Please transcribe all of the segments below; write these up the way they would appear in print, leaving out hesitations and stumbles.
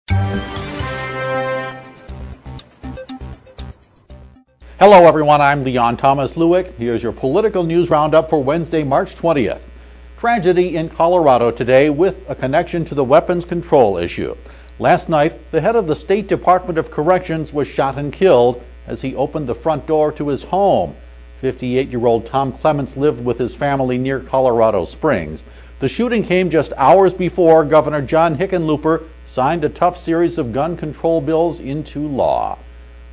Hello everyone, I'm Leon Thomas Lewick. Here's your political news roundup for Wednesday, March 20th. Tragedy in Colorado today with a connection to the weapons control issue. Last night, the head of the State Department of Corrections was shot and killed as he opened the front door to his home. 58-year-old Tom Clements lived with his family near Colorado Springs. The shooting came just hours before Governor John Hickenlooper signed a tough series of gun control bills into law.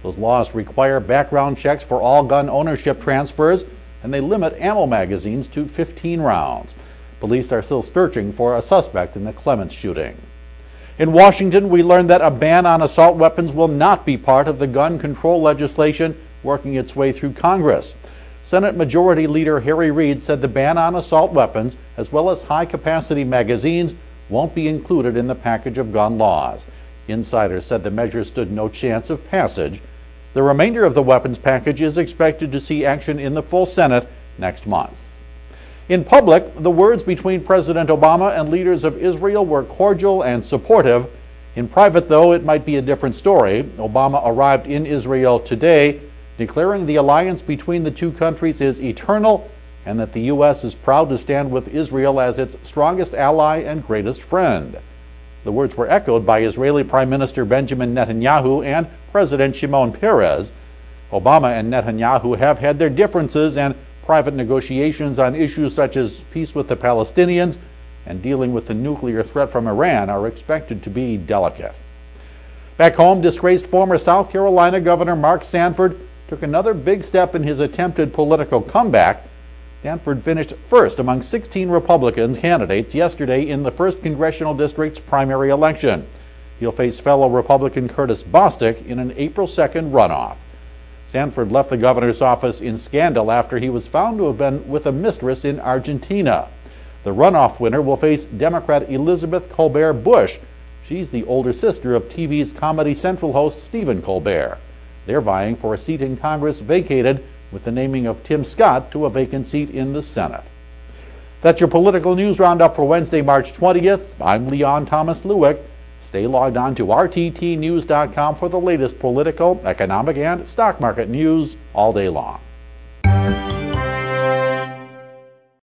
Those laws require background checks for all gun ownership transfers, and they limit ammo magazines to 15 rounds. Police are still searching for a suspect in the Clements shooting. In Washington, we learned that a ban on assault weapons will not be part of the gun control legislation working its way through Congress. Senate Majority Leader Harry Reid said the ban on assault weapons, as well as high-capacity magazines, won't be included in the package of gun laws. Insiders said the measure stood no chance of passage. The remainder of the weapons package is expected to see action in the full Senate next month. In public, the words between President Obama and leaders of Israel were cordial and supportive. In private, though, it might be a different story. Obama arrived in Israel today, declaring the alliance between the two countries is eternal and that the U.S. is proud to stand with Israel as its strongest ally and greatest friend. The words were echoed by Israeli Prime Minister Benjamin Netanyahu and President Shimon Peres. Obama and Netanyahu have had their differences, and private negotiations on issues such as peace with the Palestinians and dealing with the nuclear threat from Iran are expected to be delicate. Back home, disgraced former South Carolina Governor Mark Sanford took another big step in his attempted political comeback. Sanford finished first among 16 Republican candidates yesterday in the 1st Congressional District's primary election. He'll face fellow Republican Curtis Bostick in an April 2nd runoff. Sanford left the governor's office in scandal after he was found to have been with a mistress in Argentina. The runoff winner will face Democrat Elizabeth Colbert Bush. She's the older sister of TV's Comedy Central host Stephen Colbert. They're vying for a seat in Congress vacated with the naming of Tim Scott to a vacant seat in the Senate. That's your political news roundup for Wednesday, March 20th. I'm Leon Thomas Lewick. Stay logged on to rttnews.com for the latest political, economic, and stock market news all day long.